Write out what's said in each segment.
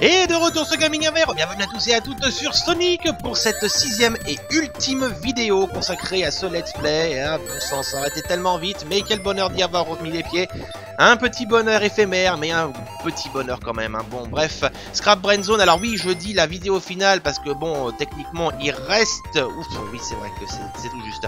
Et de retour sur Gaming Aver, bienvenue à tous et à toutes sur Sonic pour cette sixième et ultime vidéo consacrée à ce let's play. Ah, bon sang, ça aurait été tellement vite, mais quel bonheur d'y avoir remis les pieds. Un petit bonheur éphémère, mais un petit bonheur quand même. Hein. Bon, bref, Scrap Brain Zone. Alors oui, je dis la vidéo finale parce que bon, techniquement, il reste... Ouf, oui, c'est vrai que c'est tout juste.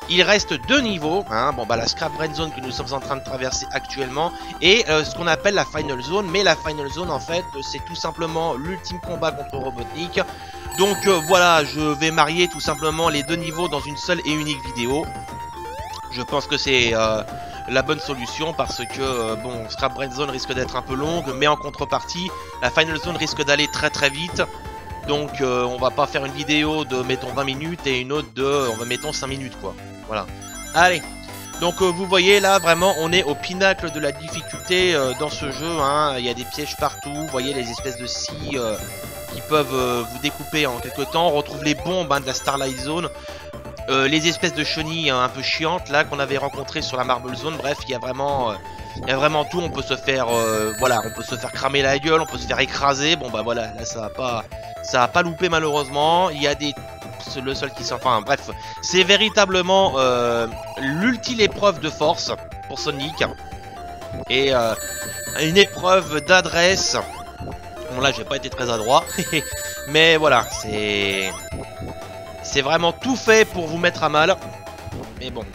Il reste deux niveaux. Hein. Bon, bah la Scrap Brain Zone que nous sommes en train de traverser actuellement et ce qu'on appelle la Final Zone. Mais la Final Zone, en fait, c'est tout simplement l'ultime combat contre Robotnik. Donc voilà, je vais marier tout simplement les deux niveaux dans une seule et unique vidéo. Je pense que c'est la bonne solution parce que bon, Scrap Brain Zone risque d'être un peu longue, mais en contrepartie, la Final Zone risque d'aller très vite. Donc on va pas faire une vidéo de mettons 20 minutes et une autre de mettons 5 minutes quoi. Voilà. Allez. Donc vous voyez là vraiment on est au pinacle de la difficulté dans ce jeu. Hein. Il y a des pièges partout. Vous voyez les espèces de scies qui peuvent vous découper en quelque temps. On retrouve les bombes de la Starlight Zone. Les espèces de chenilles un peu chiantes là qu'on avait rencontrées sur la Marble Zone. Bref, il y a vraiment tout. On peut se faire voilà, on peut se faire cramer la gueule, on peut se faire écraser. Bon bah voilà, là ça a pas loupé malheureusement. Il y a le seul qui s'en... Enfin bref, c'est véritablement l'ultime épreuve de force pour Sonic et une épreuve d'adresse. Bon là j'ai pas été très adroit, mais voilà, c'est vraiment tout fait pour vous mettre à mal. Mais bon.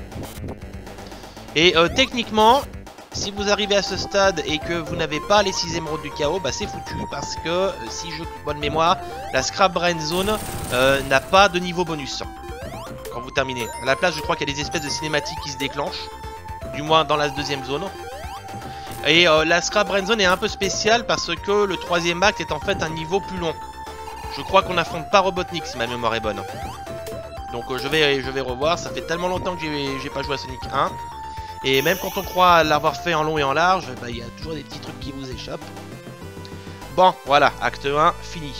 Et techniquement, si vous arrivez à ce stade et que vous n'avez pas les 6 émeraudes du chaos, bah c'est foutu. Parce que, si je bonne mémoire, la Scrap Brain Zone n'a pas de niveau bonus. Quand vous terminez. À la place, je crois qu'il y a des espèces de cinématiques qui se déclenchent. Du moins dans la deuxième zone. Et la Scrap Brain Zone est un peu spéciale parce que le troisième acte est en fait un niveau plus long. Je crois qu'on n'affronte pas Robotnik si ma mémoire est bonne. Donc je vais revoir, ça fait tellement longtemps que j'ai pas joué à Sonic 1. Et même quand on croit l'avoir fait en long et en large, bah, y a toujours des petits trucs qui vous échappent. Bon, voilà, acte 1, fini.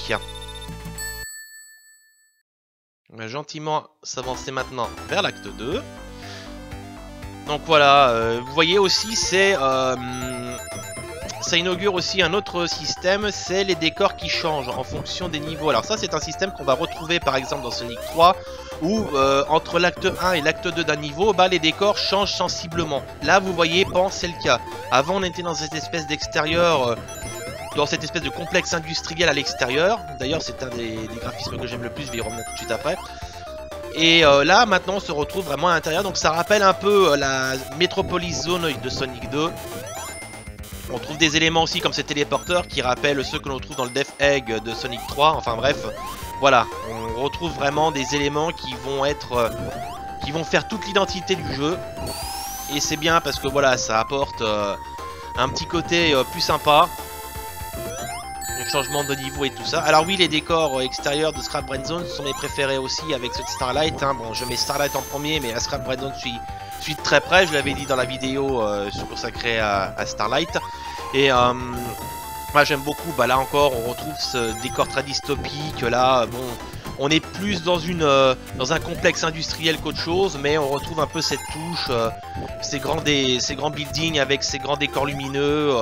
On va gentiment s'avancer maintenant vers l'acte 2. Donc voilà, vous voyez aussi, ça inaugure aussi un autre système, c'est les décors qui changent en fonction des niveaux. Alors ça c'est un système qu'on va retrouver par exemple dans Sonic 3 où entre l'acte 1 et l'acte 2 d'un niveau, bah, les décors changent sensiblement. Là vous voyez, pan c'est le cas. Avant on était dans cette espèce d'extérieur, dans cette espèce de complexe industriel à l'extérieur. D'ailleurs c'est un des graphismes que j'aime le plus, je vais y revenir tout de suite après. Et là maintenant on se retrouve vraiment à l'intérieur, donc ça rappelle un peu la Metropolis Zone de Sonic 2. On trouve des éléments aussi comme ces téléporteurs qui rappellent ceux que l'on trouve dans le Death Egg de Sonic 3. Enfin bref, voilà, on retrouve vraiment des éléments qui vont faire toute l'identité du jeu. Et c'est bien parce que voilà, ça apporte un petit côté plus sympa. Le changement de niveau et tout ça. Alors oui, les décors extérieurs de Scrap Brain Zone sont mes préférés aussi avec ceux de Starlight. Hein. Bon, je mets Starlight en premier, mais à Scrap Brain Zone suis de très près. Je l'avais dit dans la vidéo consacrée à Starlight. Et moi j'aime beaucoup. Bah là encore, on retrouve ce décor très dystopique. Là, bon, on est plus dans un complexe industriel qu'autre chose, mais on retrouve un peu cette touche, ces grands buildings avec ces grands décors lumineux.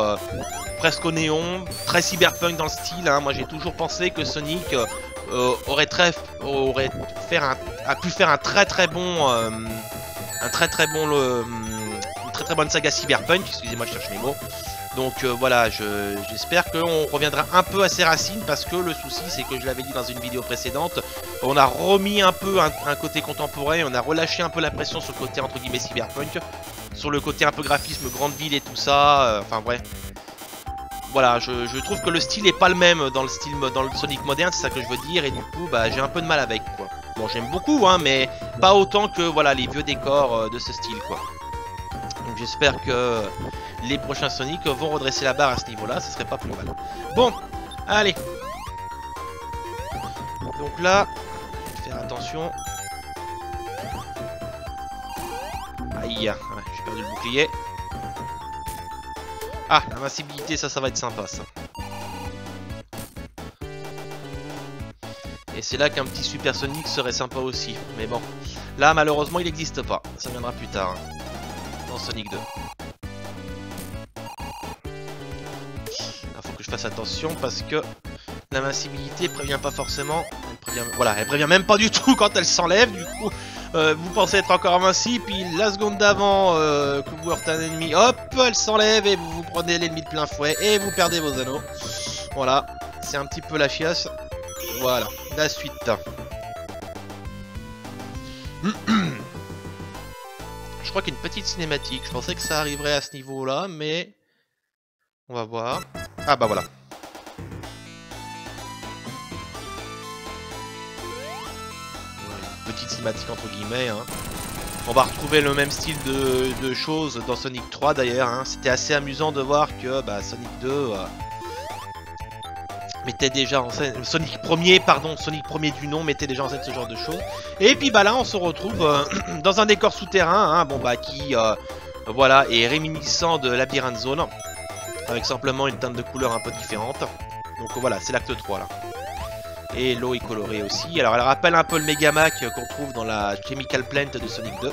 Presque au néon, très cyberpunk dans le style. Hein. Moi j'ai toujours pensé que Sonic a pu faire une très bonne saga cyberpunk. Excusez-moi, je cherche mes mots. Donc voilà, j'espère qu'on reviendra un peu à ses racines parce que le souci c'est que je l'avais dit dans une vidéo précédente, on a remis un peu un côté contemporain, on a relâché un peu la pression sur le côté entre guillemets cyberpunk, sur le côté un peu graphisme, grande ville et tout ça. Enfin bref. Voilà, je trouve que le style est pas le même dans le Sonic moderne, c'est ça que je veux dire, et du coup, bah, j'ai un peu de mal avec, quoi. Bon, j'aime beaucoup, hein, mais pas autant que, voilà, les vieux décors de ce style, quoi. Donc j'espère que les prochains Sonic vont redresser la barre à ce niveau-là, ce serait pas plus mal. Bon, allez. Donc là, faire attention. Aïe, ouais, j'ai perdu le bouclier. Ah, l'invincibilité, ça va être sympa, ça. Et c'est là qu'un petit Super Sonic serait sympa aussi. Mais bon, là, malheureusement, il n'existe pas. Ça viendra plus tard, hein, dans Sonic 2. Il faut que je fasse attention parce que L'invincibilité prévient pas forcément. Voilà, elle prévient même pas du tout quand elle s'enlève. Du coup, vous pensez être encore invincible. Puis la seconde d'avant que vous heurtez un ennemi, hop, elle s'enlève et vous prenez l'ennemi de plein fouet et vous perdez vos anneaux. Voilà, c'est un petit peu la chiasse. Voilà, la suite. Je crois qu'il y a une petite cinématique. Je pensais que ça arriverait à ce niveau-là, mais on va voir. Ah bah voilà. Petite cinématique entre guillemets. Hein. On va retrouver le même style de choses dans Sonic 3 d'ailleurs. Hein. C'était assez amusant de voir que Sonic 2 mettait déjà en scène. Sonic 1er, pardon, Sonic 1er du nom mettait déjà en scène ce genre de choses. Et puis là on se retrouve dans un décor souterrain, hein, qui voilà, est réminiscent de Labyrinth Zone. Avec simplement une teinte de couleur un peu différente. Donc voilà, c'est l'acte 3 là. Et l'eau est colorée aussi. Alors elle rappelle un peu le Megamac qu'on trouve dans la Chemical Plant de Sonic 2.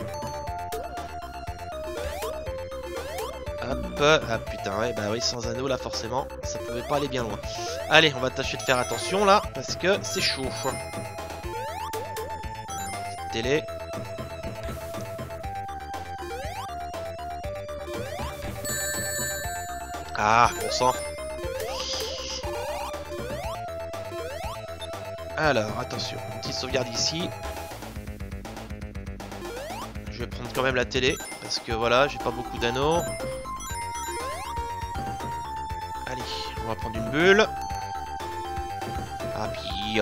Hop, ah putain, ouais, bah oui, sans anneau là forcément, ça pouvait pas aller bien loin. Allez, on va tâcher de faire attention là, parce que c'est chaud. Petite télé. Ah, bon sang. Alors, attention, une petite sauvegarde ici. Je vais prendre quand même la télé, parce que voilà, j'ai pas beaucoup d'anneaux. Allez, on va prendre une bulle. Ah, puis...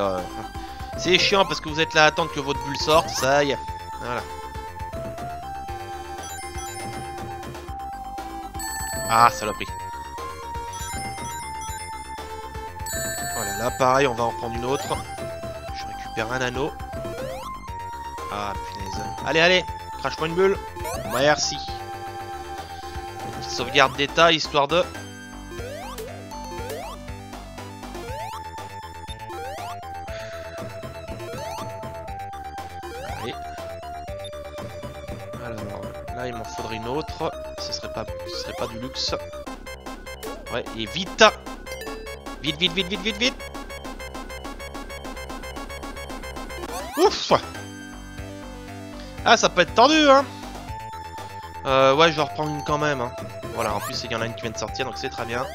c'est chiant, parce que vous êtes là à attendre que votre bulle sorte, ça y est. Voilà. Ah, saloperie. Voilà, là pareil, on va en prendre une autre. Je récupère un anneau. Ah, punaise. Allez, allez, crache-moi une bulle. Merci. Une petite sauvegarde d'état, histoire de... Allez. Alors, là, il m'en faudrait une autre. Ce serait pas du luxe. Ouais, et vite. Vite, vite, vite, vite, vite, vite. Ouf. Ah, ça peut être tendu, hein. Ouais, je vais reprendre une quand même. Hein. Voilà, en plus, il y en a une qui vient de sortir, donc c'est très bien.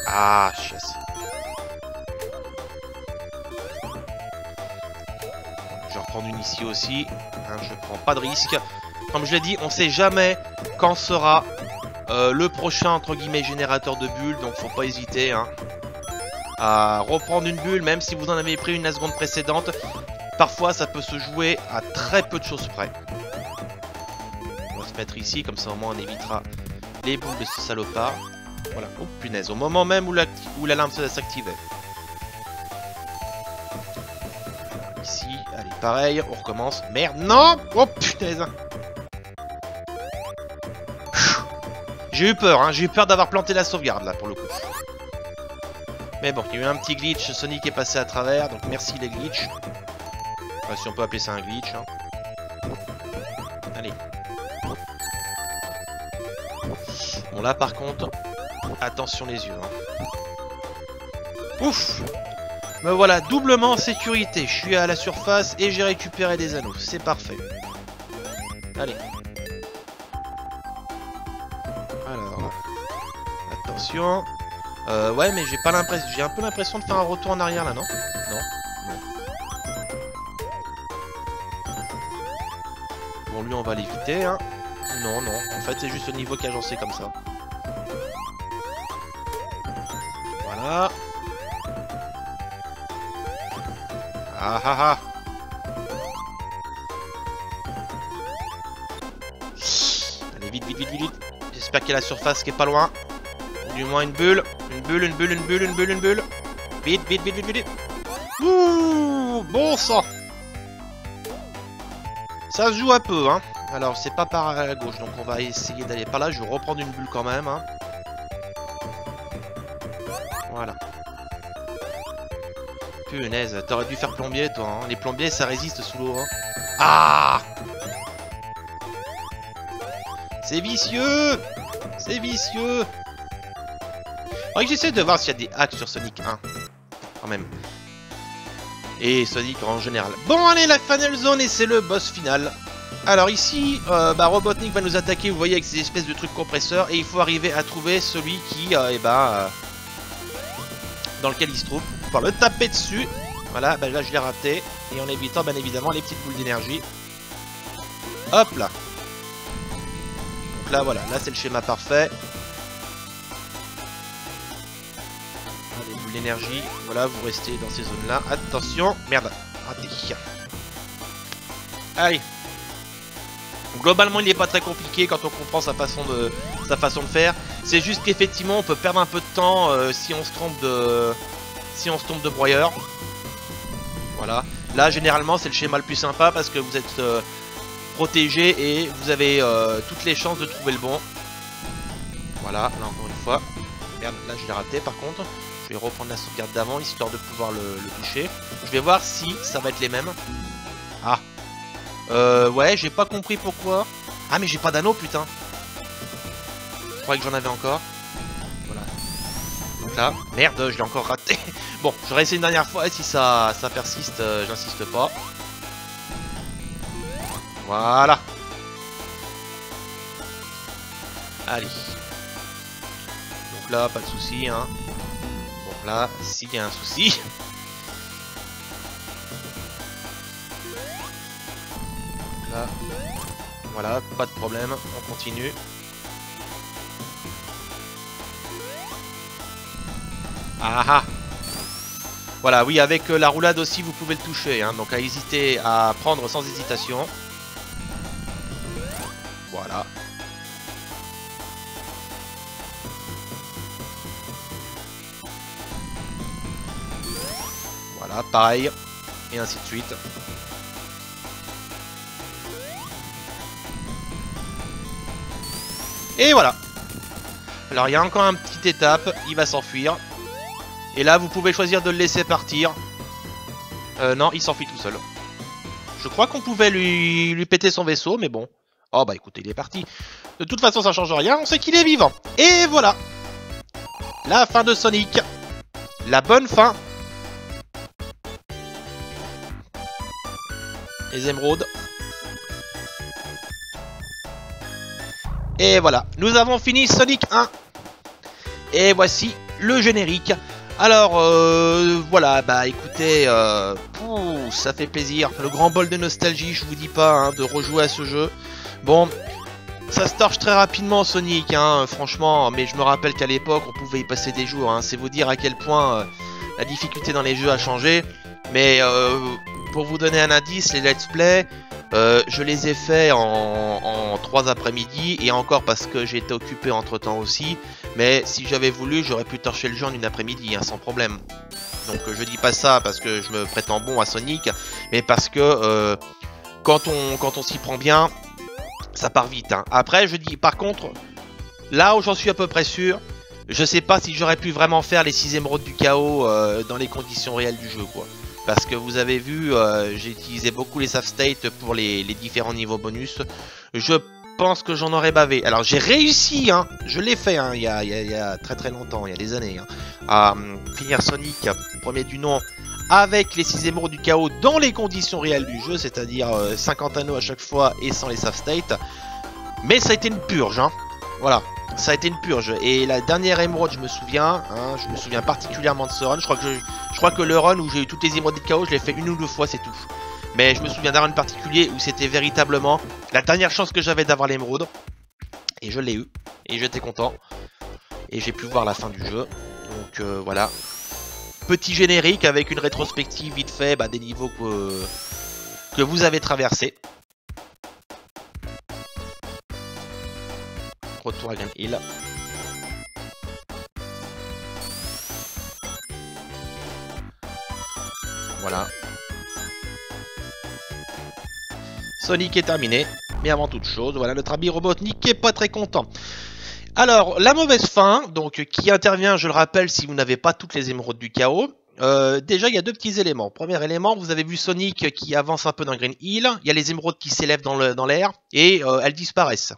Ah, chiasse. Je vais reprendre une ici aussi. Hein, je prends pas de risque. Comme je l'ai dit, on sait jamais quand sera le prochain, entre guillemets, générateur de bulles. Donc, faut pas hésiter, hein, à reprendre une bulle, même si vous en avez pris une la seconde précédente. Parfois, ça peut se jouer à très peu de choses près. On va se mettre ici, comme ça au moins on évitera les boules de ce salopard. Voilà, oh punaise, au moment même où l'alarme s'activait. Ici, allez, pareil, on recommence. Merde, non. Oh punaise. J'ai eu peur, hein, j'ai eu peur d'avoir planté la sauvegarde là pour le coup. Mais bon, il y a eu un petit glitch, Sonic est passé à travers, donc merci les glitches. Enfin, si on peut appeler ça un glitch. Hein. Allez. Bon là par contre, attention les yeux. Hein. Ouf. Me voilà doublement en sécurité. Je suis à la surface et j'ai récupéré des anneaux. C'est parfait. Allez. Alors. Attention. Ouais mais j'ai pas l'impression. J'ai un peu l'impression de faire un retour en arrière là, non? Non. Bon lui on va l'éviter hein. Non non. En fait c'est juste le niveau qu'agencé comme ça. Voilà. Ah ah ah. Allez vite vite vite vite vite. J'espère qu'il y a la surface qui est pas loin. Du moins une bulle. Une bulle, une bulle, une bulle, une bulle, une bulle. Vite vite vite vite vite vite. Ouh, bon sang. Ça se joue un peu hein. Alors c'est pas par la gauche donc on va essayer d'aller par là. Je vais reprendre une bulle quand même hein. Voilà. Punaise, t'aurais dû faire plombier toi hein. Les plombiers ça résiste sous l'eau hein. Ah. C'est vicieux. C'est vicieux. Faudrait que j'essaie de voir s'il y a des hacks sur Sonic 1. Quand même. Et Sonic en général. Bon, allez, la Final Zone, et c'est le boss final. Alors ici, Robotnik va nous attaquer, vous voyez, avec ces espèces de trucs compresseurs. Et il faut arriver à trouver celui qui, dans lequel il se trouve. Il faut le taper dessus. Voilà, bah là je l'ai raté. Et en évitant, bien évidemment, les petites boules d'énergie. Hop là. Donc là, voilà, là c'est le schéma parfait. Les boules d'énergie, voilà, vous restez dans ces zones-là. Attention, merde, raté. Allez. Globalement, il n'est pas très compliqué quand on comprend sa façon de faire. C'est juste qu'effectivement, on peut perdre un peu de temps si on se trompe de broyeur. Voilà. Là, généralement, c'est le schéma le plus sympa parce que vous êtes protégé et vous avez toutes les chances de trouver le bon. Voilà, là encore une fois. Merde, là je l'ai raté par contre. Je vais reprendre la sauvegarde d'avant histoire de pouvoir le toucher. Je vais voir si ça va être les mêmes. Ah. Ouais, j'ai pas compris pourquoi. Ah, mais j'ai pas d'anneau, putain. Je croyais que j'en avais encore. Voilà. Donc là, merde, je l'ai encore raté. Bon, je vais essayer une dernière fois et si ça persiste, j'insiste pas. Voilà. Allez. Donc là, pas de souci, hein. Bon, là, s'il y a un souci. Là. Voilà, pas de problème, on continue. Ah ah. Voilà, oui, avec la roulade aussi, vous pouvez le toucher, hein, donc à hésiter à prendre sans hésitation. Voilà. Voilà, pareil, et ainsi de suite. Et voilà. Alors il y a encore une petite étape, il va s'enfuir. Et là vous pouvez choisir de le laisser partir. Non, il s'enfuit tout seul. Je crois qu'on pouvait lui péter son vaisseau, mais bon. Oh bah écoutez, il est parti. De toute façon ça change rien, on sait qu'il est vivant. Et voilà. La fin de Sonic. La bonne fin. Les émeraudes. Et voilà, nous avons fini Sonic 1. Et voici le générique. Alors, voilà, bah écoutez, ça fait plaisir. Le grand bol de nostalgie, je vous dis pas, hein, de rejouer à ce jeu. Bon, ça se torche très rapidement Sonic, hein, franchement, mais je me rappelle qu'à l'époque, on pouvait y passer des jours. Hein. C'est vous dire à quel point la difficulté dans les jeux a changé. Mais pour vous donner un indice, les let's play... je les ai faits en 3 après-midi et encore parce que j'ai été occupé entre temps aussi. Mais si j'avais voulu, j'aurais pu torcher le jeu en une après-midi, hein, sans problème. Donc je dis pas ça parce que je me prétends bon à Sonic, mais parce que quand on s'y prend bien, ça part vite. Hein. Après, je dis par contre, là où j'en suis à peu près sûr, je sais pas si j'aurais pu vraiment faire les 6 émeraudes du chaos dans les conditions réelles du jeu, quoi. Parce que vous avez vu, j'ai utilisé beaucoup les save states pour les différents niveaux bonus. Je pense que j'en aurais bavé. Alors j'ai réussi, hein, je l'ai fait hein, il y a très très longtemps, il y a des années, hein, à finir Sonic, premier du nom, avec les 6 émeraudes du chaos dans les conditions réelles du jeu, c'est-à-dire 50 anneaux à chaque fois et sans les save states. Mais ça a été une purge, hein. Voilà. Ça a été une purge. Et la dernière émeraude, je me souviens, hein, je me souviens particulièrement de ce run. Je crois que le run où j'ai eu toutes les émeraudes de chaos, je l'ai fait 1 ou 2 fois, c'est tout. Mais je me souviens d'un run particulier où c'était véritablement la dernière chance que j'avais d'avoir l'émeraude. Et je l'ai eu. Et j'étais content. Et j'ai pu voir la fin du jeu. Donc voilà. Petit générique avec une rétrospective vite fait des niveaux que vous avez traversés. Retour à Green Hill. Voilà. Sonic est terminé. Mais avant toute chose, voilà notre ami Robotnik qui est pas très content. Alors, la mauvaise fin, donc qui intervient, je le rappelle, si vous n'avez pas toutes les émeraudes du chaos. Déjà, il y a 2 petits éléments. Premier élément, vous avez vu Sonic qui avance un peu dans Green Hill. Il y a les émeraudes qui s'élèvent dans l'air et elles disparaissent.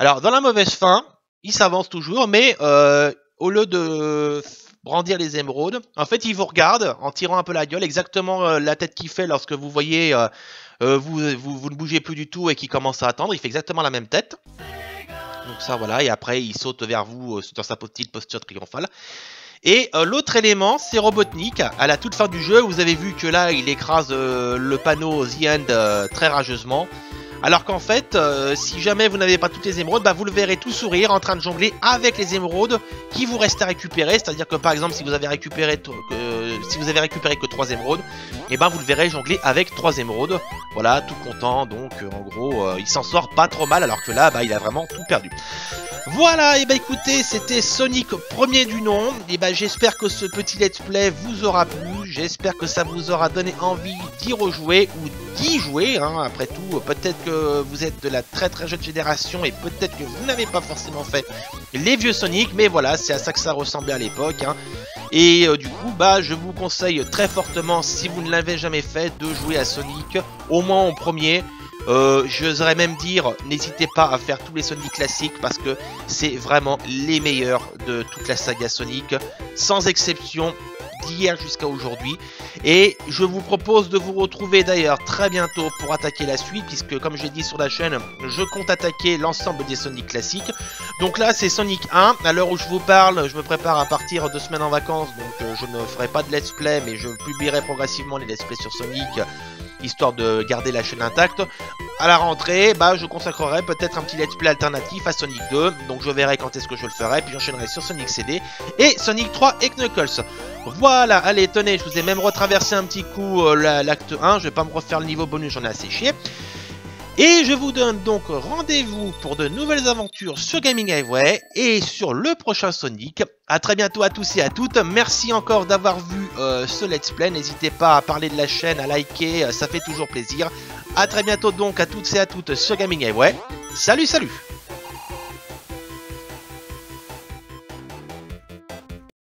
Alors, dans la mauvaise fin, il s'avance toujours, mais au lieu de brandir les émeraudes, en fait, il vous regarde en tirant un peu la gueule, exactement la tête qu'il fait lorsque vous voyez, vous ne bougez plus du tout et qu'il commence à attendre. Il fait exactement la même tête. Donc ça, voilà. Et après, il saute vers vous dans sa petite posture triomphale. Et l'autre élément, c'est Robotnik. À la toute fin du jeu, vous avez vu que là, il écrase le panneau The End très rageusement. Alors qu'en fait, si jamais vous n'avez pas toutes les émeraudes, bah, vous le verrez tout sourire en train de jongler avec les émeraudes qui vous restent à récupérer. C'est-à-dire que par exemple, si vous avez récupéré que 3 émeraudes, et ben vous le verrez jongler avec 3 émeraudes. Voilà, tout content. Donc en gros, il s'en sort pas trop mal alors que là, bah, il a vraiment tout perdu. Voilà, et bah écoutez, c'était Sonic premier du nom. Et bah j'espère que ce petit let's play vous aura plu. J'espère que ça vous aura donné envie d'y rejouer ou d'y jouer. Hein. Après tout, peut-être que vous êtes de la très jeune génération et peut-être que vous n'avez pas forcément fait les vieux Sonic. Mais voilà, c'est à ça que ça ressemblait à l'époque. Hein. Et du coup, bah je vous conseille très fortement, si vous ne l'avez jamais fait, de jouer à Sonic, au moins en premier. J'oserais même dire, n'hésitez pas à faire tous les Sonic classiques parce que c'est vraiment les meilleurs de toute la saga Sonic, sans exception, d'hier jusqu'à aujourd'hui. Et je vous propose de vous retrouver d'ailleurs très bientôt pour attaquer la suite, puisque comme j'ai dit sur la chaîne, je compte attaquer l'ensemble des Sonic classiques. Donc là c'est Sonic 1, à l'heure où je vous parle, je me prépare à partir 2 semaines en vacances, donc je ne ferai pas de let's play, mais je publierai progressivement les let's play sur Sonic, histoire de garder la chaîne intacte. À la rentrée, bah, je consacrerai peut-être un petit let's play alternatif à Sonic 2, donc je verrai quand est-ce que je le ferai, puis j'enchaînerai sur Sonic CD et Sonic 3 et Knuckles. Voilà, allez, tenez, je vous ai même retraversé un petit coup l'acte 1, je vais pas me refaire le niveau bonus, j'en ai assez chié. Et je vous donne donc rendez-vous pour de nouvelles aventures sur Gaming Highway et sur le prochain Sonic. A très bientôt à tous et à toutes. Merci encore d'avoir vu ce let's play. N'hésitez pas à parler de la chaîne, à liker, ça fait toujours plaisir. A très bientôt donc à toutes et à toutes sur Gaming Highway. Salut, salut!